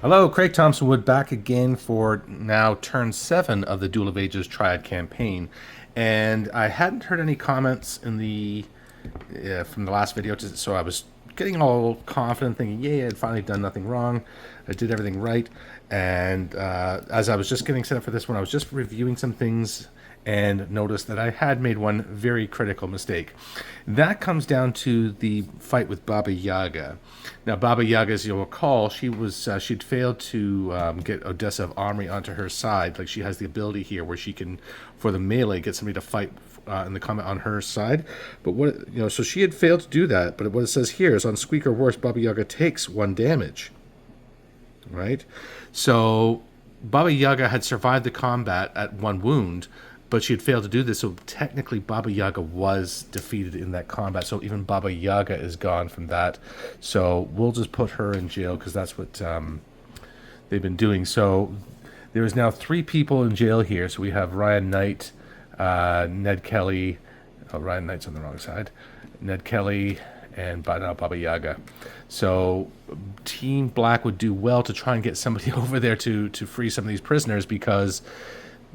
Hello, Craig Thompson Wood back again for now turn 7 of the Duel of Ages Triad campaign. And I hadn't heard any comments in the from the last video, so I was getting all confident, thinking, yay, I'd finally done nothing wrong. I did everything right. And as I was just getting set up for this one, I was just reviewing some things and noticed that I had made one very critical mistake. That comes down to the fight with Baba Yaga. Now, Baba Yaga, as you'll recall, she'd failed to get Odessa of Armory onto her side. Like, she has the ability here where she can, for the melee, get somebody to fight in the combat on her side. But so she had failed to do that. But what it says here is on squeak or worse, Baba Yaga takes 1 damage. Right? So Baba Yaga had survived the combat at 1 wound, but she had failed to do this, so technically Baba Yaga was defeated in that combat, so even Baba Yaga is gone from that. So we'll just put her in jail, because that's what they've been doing. So there is now 3 people in jail here. So we have Ryan Knight, Ned Kelly, Ryan Knight's on the wrong side, Ned Kelly, and now Baba Yaga. So Team Black would do well to try and get somebody over there to free some of these prisoners, because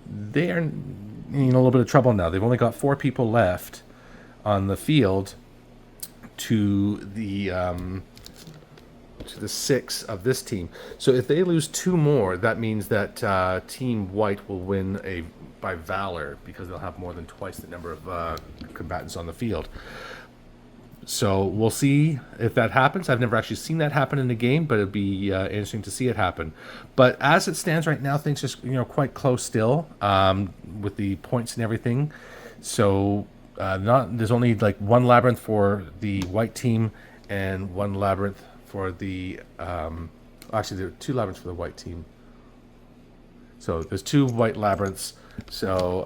they are in a little bit of trouble now. They've only got 4 people left on the field to the 6 of this team. So if they lose 2 more, that means that Team White will win by valor, because they'll have more than twice the number of combatants on the field. So we'll see if that happens. I've never actually seen that happen in a game, but it'd be interesting to see it happen. But as it stands right now, things are quite close still, with the points and everything. So there's only like 1 labyrinth for the white team and 1 labyrinth for the actually there are 2 labyrinths for the white team. So there's 2 white labyrinths. So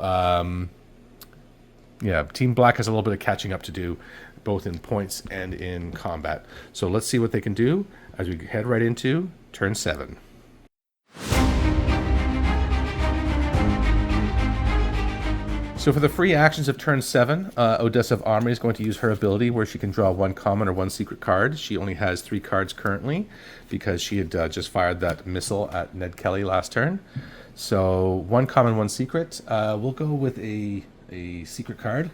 yeah, Team Black has a little bit of catching up to do, both in points and in combat. So let's see what they can do as we head right into turn 7. So for the free actions of turn 7, Odessa of Armory is going to use her ability where she can draw 1 common or 1 secret card. She only has 3 cards currently, because she had just fired that missile at Ned Kelly last turn. So 1 common, 1 secret. We'll go with a secret card.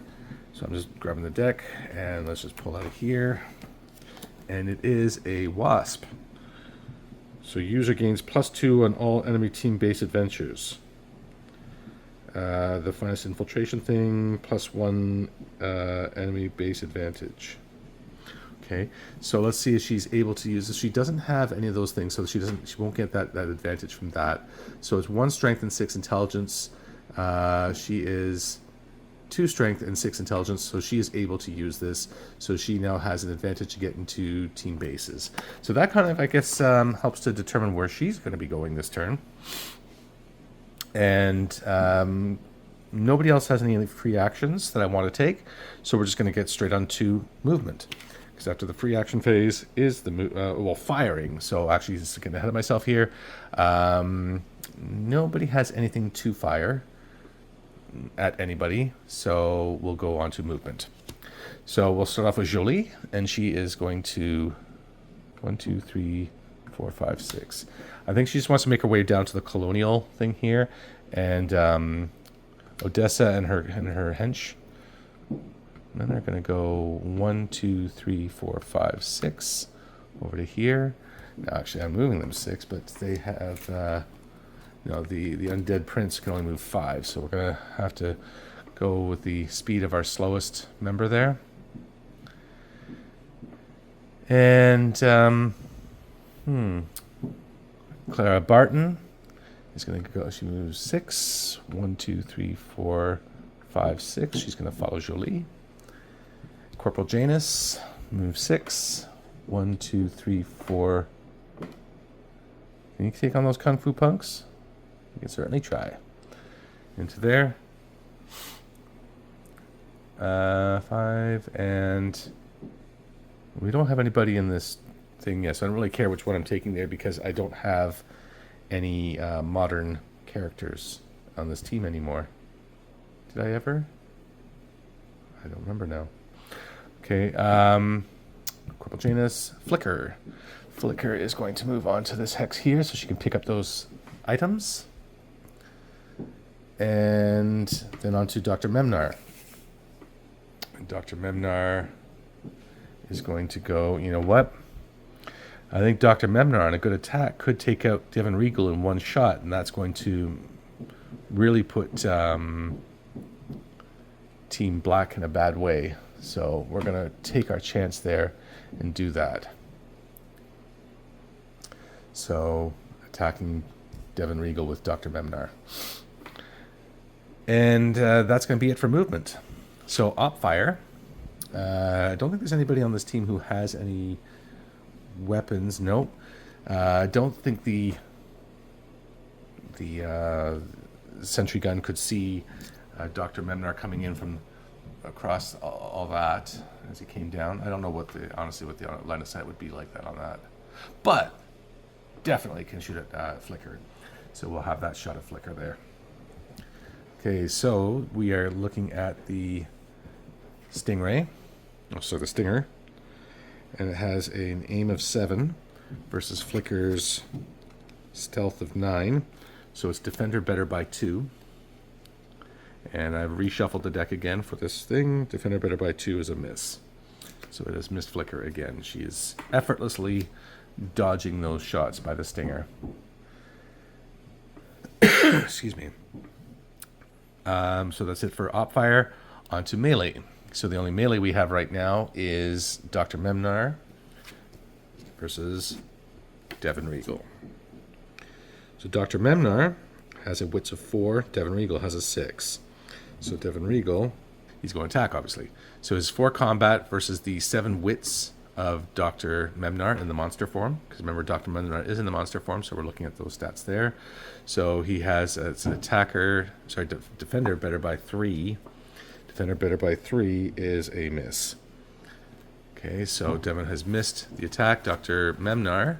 So I'm just grabbing the deck, and let's just pull out of here. And it is a Wasp. So user gains +2 on all enemy team base adventures. The finest infiltration thing, +1 enemy base advantage. Okay, so let's see if she's able to use this. She doesn't have any of those things, so she won't get that advantage from that. So it's 1 strength and 6 intelligence. She is 2 strength and 6 intelligence, so she is able to use this. So she now has an advantage to get into team bases. So that kind of, I guess, helps to determine where she's going to be going this turn. And nobody else has any free actions that I want to take, so we're just going to get straight on to movement. Because after the free action phase is the firing. So actually, just getting ahead of myself here. Nobody has anything to fire at anybody, so we'll go on to movement. So we'll start off with Jolie, and she is going to 1, 2, 3, 4, 5, 6. I think she just wants to make her way down to the colonial thing here, and Odessa and her hench. And then they're going to go 1, 2, 3, 4, 5, 6 over to here. Now, actually, I'm moving them 6, but they have the undead prince can only move 5, so we're going to have to go with the speed of our slowest member there. And Clara Barton is going to go. She moves 6. 1, 2, 3, 4, 5, 6. She's going to follow Jolie. Corporal Janus moves 6. 1, 2, 3, 4. Can you take on those kung fu punks? You can certainly try. Into there. 5, and we don't have anybody in this thing yet, so I don't really care which one I'm taking there, because I don't have any modern characters on this team anymore. Did I ever? I don't remember now. Okay, Corporal Janus, Flicker. Flicker is going to move on to this hex here so she can pick up those items. And then on to Dr. Memnar. And Dr. Memnar is going to go, you know what? I think Dr. Memnar on a good attack could take out Devin Regal in one shot, and that's going to really put Team Black in a bad way. So we're going to take our chance there and do that. So attacking Devin Regal with Dr. Memnar. And that's going to be it for movement. So Opfire. I don't think there's anybody on this team who has any weapons. Nope. I don't think the sentry gun could see Dr. Memnar coming in from across all that as he came down. I don't know honestly what the line of sight would be like that on that, but definitely can shoot at Flicker. So we'll have that shot at Flicker there. Okay, so we are looking at the Stingray. Oh, so the Stinger. And it has an aim of 7 versus Flicker's stealth of 9. So it's defender better by 2. And I've reshuffled the deck again for this thing. Defender better by 2 is a miss. So it has missed Flicker again. She is effortlessly dodging those shots by the Stinger. Excuse me. So that's it for Opfire. On to melee. So the only melee we have right now is Dr. Memnar versus Devin Regal. So Dr. Memnar has a wits of 4. Devin Regal has a 6. So Devin Regal, he's going to attack, obviously. So his 4 combat versus the 7 wits of Dr. Memnar in the monster form. Because remember, Dr. Memnar is in the monster form, so we're looking at those stats there. So he has it's an defender better by 3. Defender better by 3 is a miss. Okay, so Devin has missed the attack. Dr. Memnar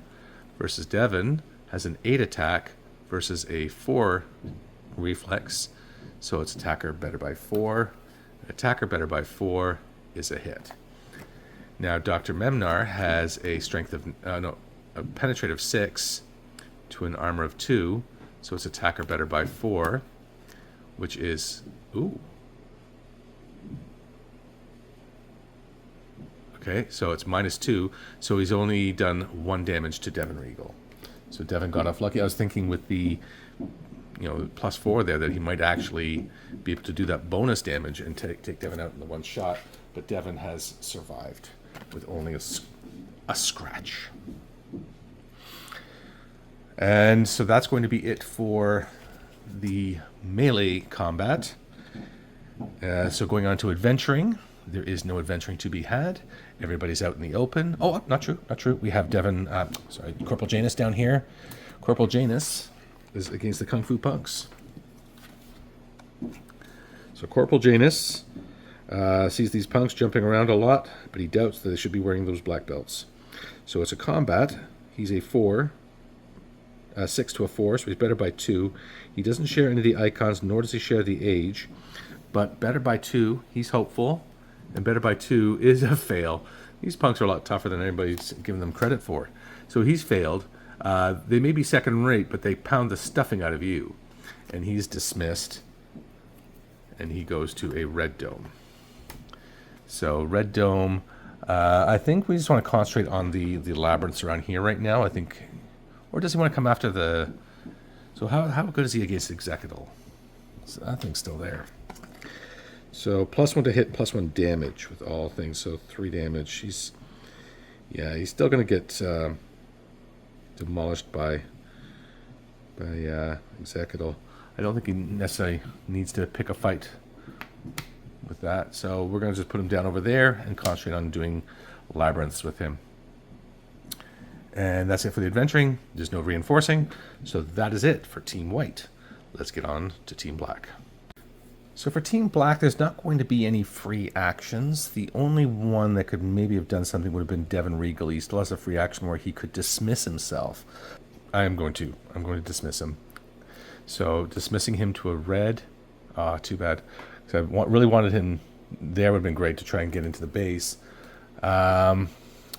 versus Devin has an 8 attack versus a 4 reflex. So it's attacker better by 4. Attacker better by 4 is a hit. Now Dr. Memnar has a strength of a penetrative 6 to an armor of 2. So it's attacker better by 4, which is okay, so it's -2, so he's only done 1 damage to Devin Regal. So Devin got off lucky. I was thinking with the +4 there that he might actually be able to do that bonus damage and take Devin out in the one shot, but Devin has survived with only a scratch. And so that's going to be it for the melee combat. So going on to adventuring. There is no adventuring to be had. Everybody's out in the open. Oh, not true. We have Corporal Janus down here. Corporal Janus is against the Kung Fu Punks. So Corporal Janus sees these punks jumping around a lot, but he doubts that they should be wearing those black belts. So it's a combat. He's a 6 to a 4, so he's better by 2. He doesn't share any of the icons, nor does he share the age. But better by 2, he's hopeful. And better by 2 is a fail. These punks are a lot tougher than anybody's giving them credit for. So he's failed. They may be second rate, but they pound the stuffing out of you. And he's dismissed. And he goes to a red dome. So red dome, I think we just want to concentrate on the labyrinths around here right now. I think, or does he want to come after the? So how good is he against Executal? So that thing's still there. So +1 to hit, +1 damage with all things. So 3 damage. He's still going to get demolished by Executal. I don't think he necessarily needs to pick a fight with that. So we're going to just put him down over there and concentrate on doing labyrinths with him. And that's it for the adventuring. There's no reinforcing. So that is it for Team White. Let's get on to Team Black. So for Team Black, there's not going to be any free actions. The only one that could maybe have done something would have been Devin Regal. He still has a free action where he could dismiss himself. I'm going to dismiss him. So dismissing him to a red. Too bad. So I really wanted him there. Would have been great to try and get into the base.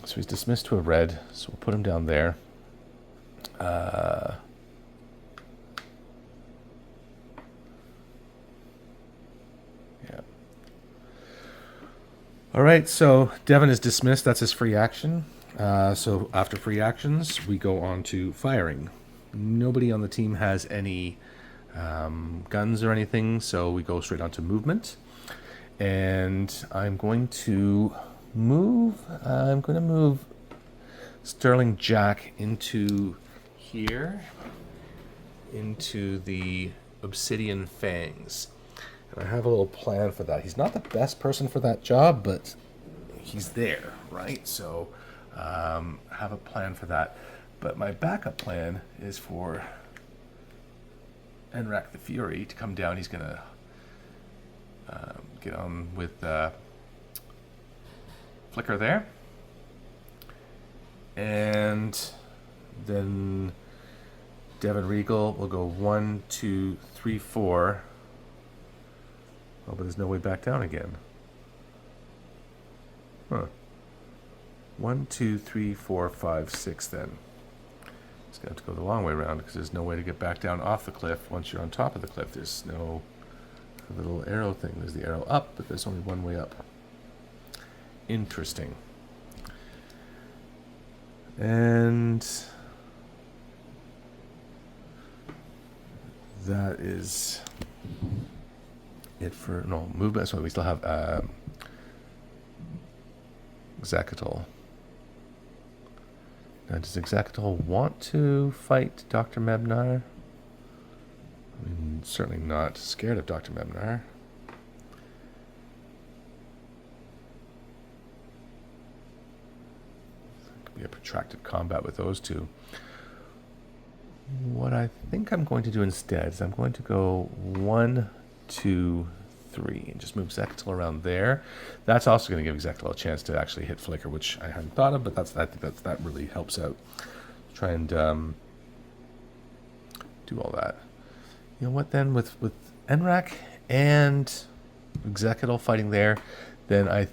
So he's dismissed to a red, so we'll put him down there. Yeah. All right, so Devon is dismissed. That's his free action. So after free actions, we go on to firing. Nobody on the team has any guns or anything, so we go straight on to movement. And I'm going to move. I'm going to move Sterling Jack into here, into the Obsidian Fangs. And I have a little plan for that. He's not the best person for that job, but he's there, right? So have a plan for that. But my backup plan is for Enrak the Fury to come down. He's going to get on with Flicker there. And then Devon Regal will go 1, 2, 3, 4. Oh, but there's no way back down again. Huh. 1, 2, 3, 4, 5, 6 then. It's going to have to go the long way around because there's no way to get back down off the cliff once you're on top of the cliff. There's no little arrow thing. There's the arrow up, but there's only one way up. Interesting. And that is it for movement. So we still have Xacatl. Now, does Xacatl want to fight Dr. Mebnar? I mean, certainly not scared of Dr. Mebnar. Could be a protracted combat with those two. What I think I'm going to do instead is I'm going to go 1, 2, 3 and just move Xacatl around there. That's also going to give Xacatl a chance to actually hit Flicker, which I hadn't thought of, but I think that really helps out. Try and do all that. You know what then, with Enrak and Xacatl fighting there, then I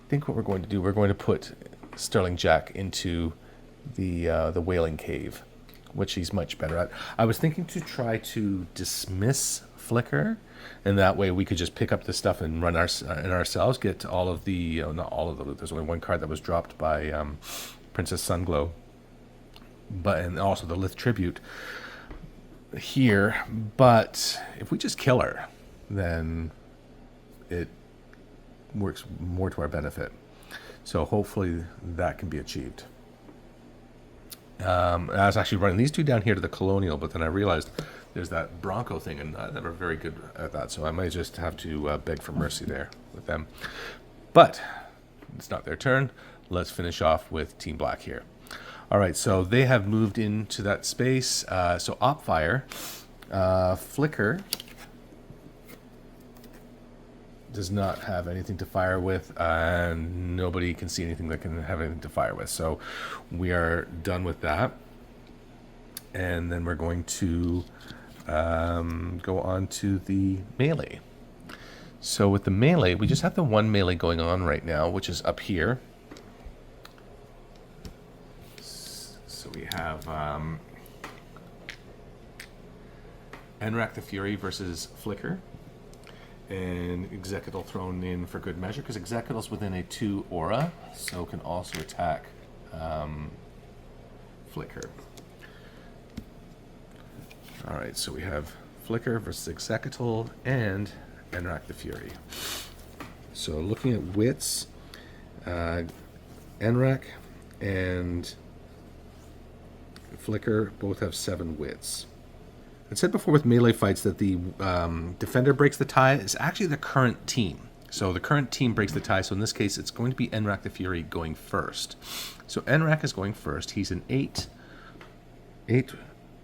think what we're going to do, we're going to put Sterling Jack into the Wailing Cave, which he's much better at. I was thinking to try to dismiss Flicker, and that way we could just pick up the stuff and run ourselves, get all of the, not all of the loot. There's only one card that was dropped by Princess Sunglow, and also the Lith Tribute here. But if we just kill her, then it works more to our benefit. So hopefully that can be achieved. I was actually running these two down here to the Colonial, but then I realized there's that Bronco thing, and I'm never very good at that, so I might just have to beg for mercy there with them. But it's not their turn. Let's finish off with Team Black here. All right, so they have moved into that space. So Opfire, Flicker does not have anything to fire with, and nobody can see anything that can have anything to fire with. So we are done with that. And then we're going to go on to the melee. So with the melee, we just have the one melee going on right now, which is up here. So we have Enrak the Fury versus Flicker. And Xacatl thrown in for good measure, because Xacatl's within a 2 aura, so can also attack Flicker. Alright, so we have Flicker versus Xacatl and Enrak the Fury. So looking at wits, Enrak and Flicker both have 7 wits. I said before with melee fights that the defender breaks the tie. It's actually the current team. So the current team breaks the tie. So in this case, it's going to be Enrak the Fury going first. So Enrak is going first. He's an 8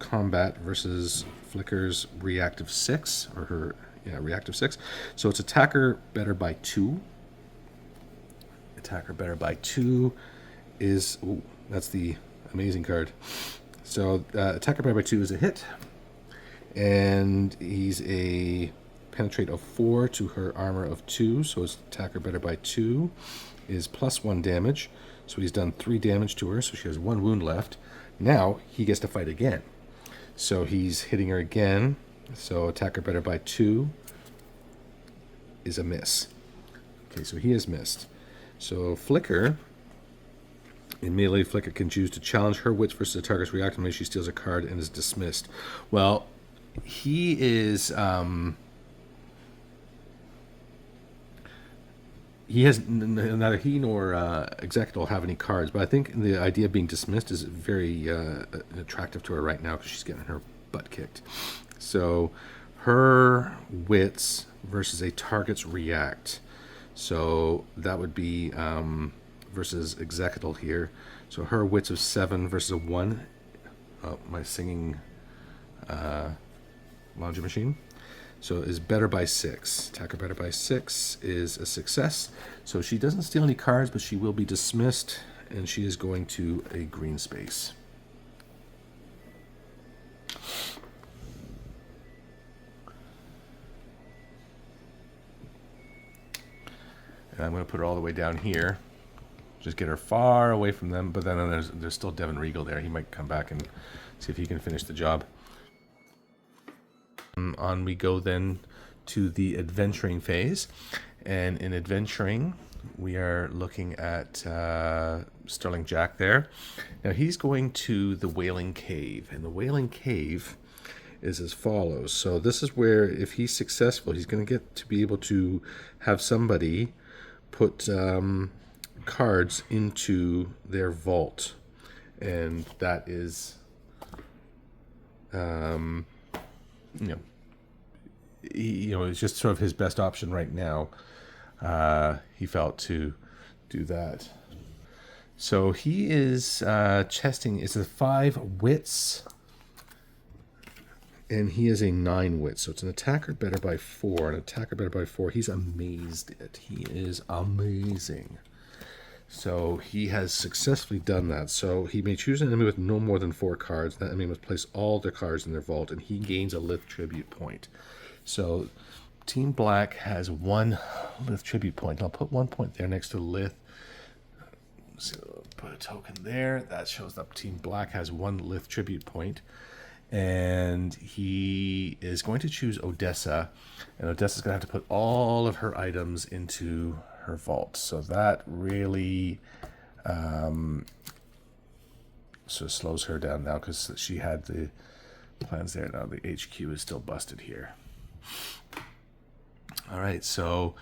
combat versus Flicker's reactive 6, or her reactive 6. So it's attacker better by 2. Attacker better by 2 is that's the amazing card. So attacker better by 2 is a hit. And he's a penetrate of 4 to her armor of 2, so his attacker better by 2 is +1 damage. So he's done 3 damage to her, so she has 1 wound left. Now he gets to fight again. So he's hitting her again. So attack her better by 2 is a miss. Okay, so he has missed. So Flicker, in melee, Flicker can choose to challenge her wits versus the target's reaction when she steals a card and is dismissed. Well, he is... he has neither he nor Executive have any cards, but I think the idea of being dismissed is very attractive to her right now because she's getting her butt kicked. So her wits versus a target's react. So that would be versus Executive here. So her wits of 7 versus a 1. Oh, my singing laundry machine. So is better by 6. Attacker better by 6 is a success. So she doesn't steal any cards, but she will be dismissed, and she is going to a green space. And I'm going to put her all the way down here. Just get her far away from them, but then there's still Devin Regal there. He might come back and see if he can finish the job. On we go then to the adventuring phase, and in adventuring we are looking at Sterling Jack there. Now he's going to the Wailing Cave, and the Wailing Cave is as follows. So this is where, if he's successful, he's going to get to be able to have somebody put cards into their vault, and that is it's just sort of his best option right now. He felt to do that. So he is chesting. It's a 5 wits, and he is a 9 wits. So it's an attacker better by 4. An attacker better by 4. He's amazed at. He is amazing. So he has successfully done that. So he may choose an enemy with no more than 4 cards. That enemy must place all their cards in their vault, and he gains a Lith tribute point. So Team Black has 1 Lith tribute point. I'll put 1 point there next to Lith. So put a token there. That shows up Team Black has 1 Lith tribute point. And he is going to choose Odessa. And Odessa's going to have to put all of her items into her vault. So that really sort of slows her down now, because she had the plans there. Now the HQ is still busted here. All right, so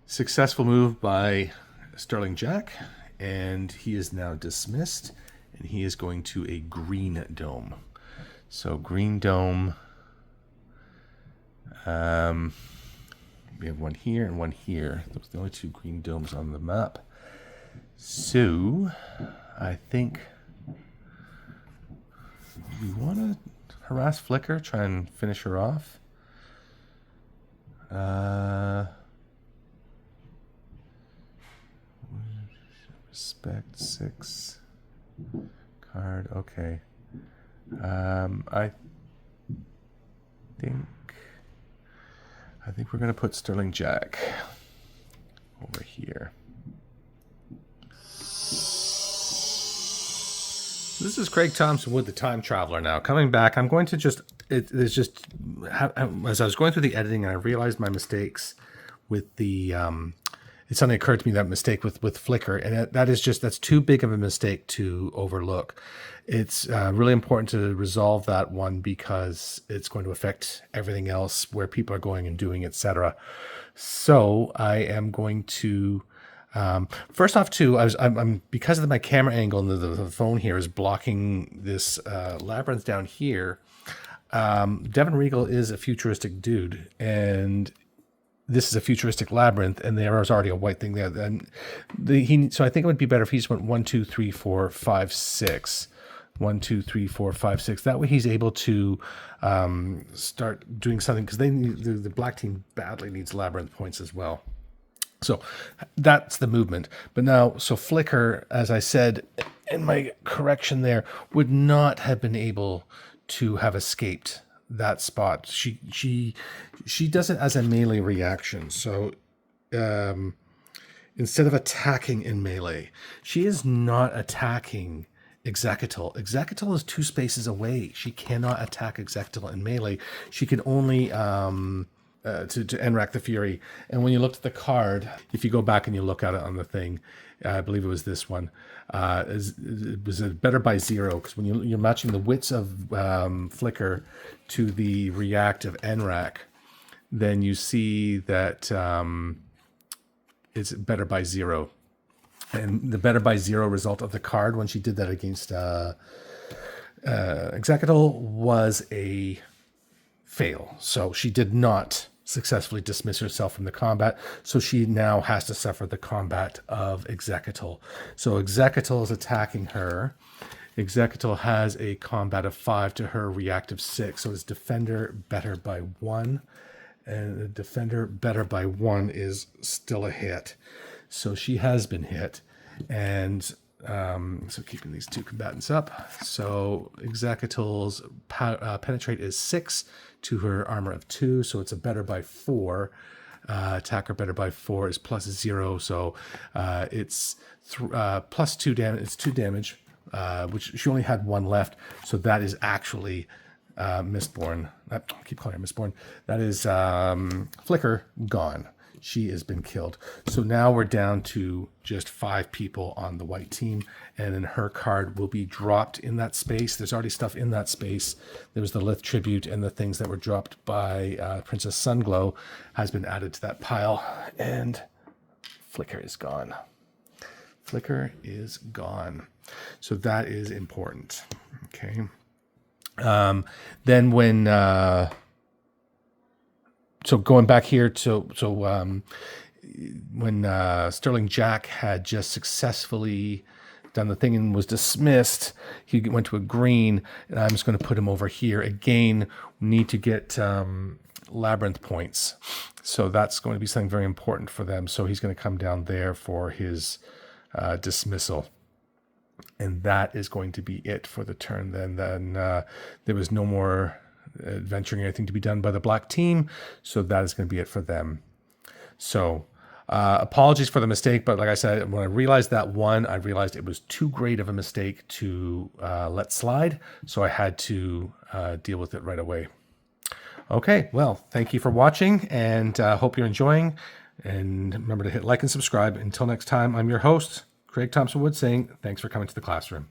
successful move by Sterling Jack, and he is now dismissed, and he is going to a green dome. So green dome, we have 1 here and 1 here. Those are the only 2 green domes on the map. So I think we want to harass Flicker, try and finish her off. Respect 6 card. Okay. I think we're going to put Sterling Jack over here. This is Craig Thompson with the Time Traveler now. Coming back, I'm going to just, as I was going through the editing, and I realized my mistakes with the, it suddenly occurred to me that mistake with Flicker, and that's too big of a mistake to overlook. It's really important to resolve that one, because it's going to affect everything else, where people are going and doing, etc. So I am going to, first off, too, I'm because of my camera angle and the phone here is blocking this labyrinth down here. Devin Regal is a futuristic dude, and this is a futuristic labyrinth, and there is already a white thing there. And so I think it would be better if he just went 1, 2, 3, 4, 5, 6. 1, 2, 3, 4, 5, 6. That way he's able to start doing something, because the black team badly needs labyrinth points as well. So that's the movement. But now, so Flicker, as I said in my correction there, would not have been able to have escaped that spot. She does it as a melee reaction. So in instead of attacking in melee, she is not attacking Executal. Executal is 2 spaces away. She cannot attack Executal in melee. She can only to Enrac the Fury. And when you looked at the card, if you go back and you look at it on the thing, I believe it was this one, it was a better by 0, because when you're matching the wits of Flicker to the react of Enrac, then you see that it's better by 0. And the better by 0 result of the card when she did that against Executal was a fail. So she did not successfully dismiss herself from the combat. So she now has to suffer the combat of Executal. So Executal is attacking her. Executal has a combat of 5 to her reactive 6. So it's defender better by 1. And the defender better by 1 is still a hit. So she has been hit. And so keeping these 2 combatants up. So Executal's penetrate is 6 to her armor of 2. So it's a better by 4. Attacker better by 4 is plus 0. So it's plus 2 damage. It's 2 damage, which she only had 1 left. So that is actually Mistborn. I keep calling her Mistborn. That is Flicker gone. She has been killed. So now we're down to just 5 people on the white team, and then her card will be dropped in that space. There's already stuff in that space. There was the Lith Tribute, and the things that were dropped by Princess Sunglow has been added to that pile, and Flicker is gone. Flicker is gone. So that is important. Okay. Then when so going back here to when Sterling Jack had just successfully done the thing and was dismissed, he went to a green, and I'm just going to put him over here. Again, we need to get labyrinth points. So that's going to be something very important for them. So he's going to come down there for his dismissal. And that is going to be it for the turn. Then there was no more adventuring or anything to be done by the black team. So that is going to be it for them. So apologies for the mistake. But like I said, when I realized that one, I realized it was too great of a mistake to let slide. So I had to deal with it right away. Okay, well, thank you for watching, and hope you're enjoying. And remember to hit like and subscribe. Until next time, I'm your host, Craig Thompson Wood, saying thanks for coming to the classroom.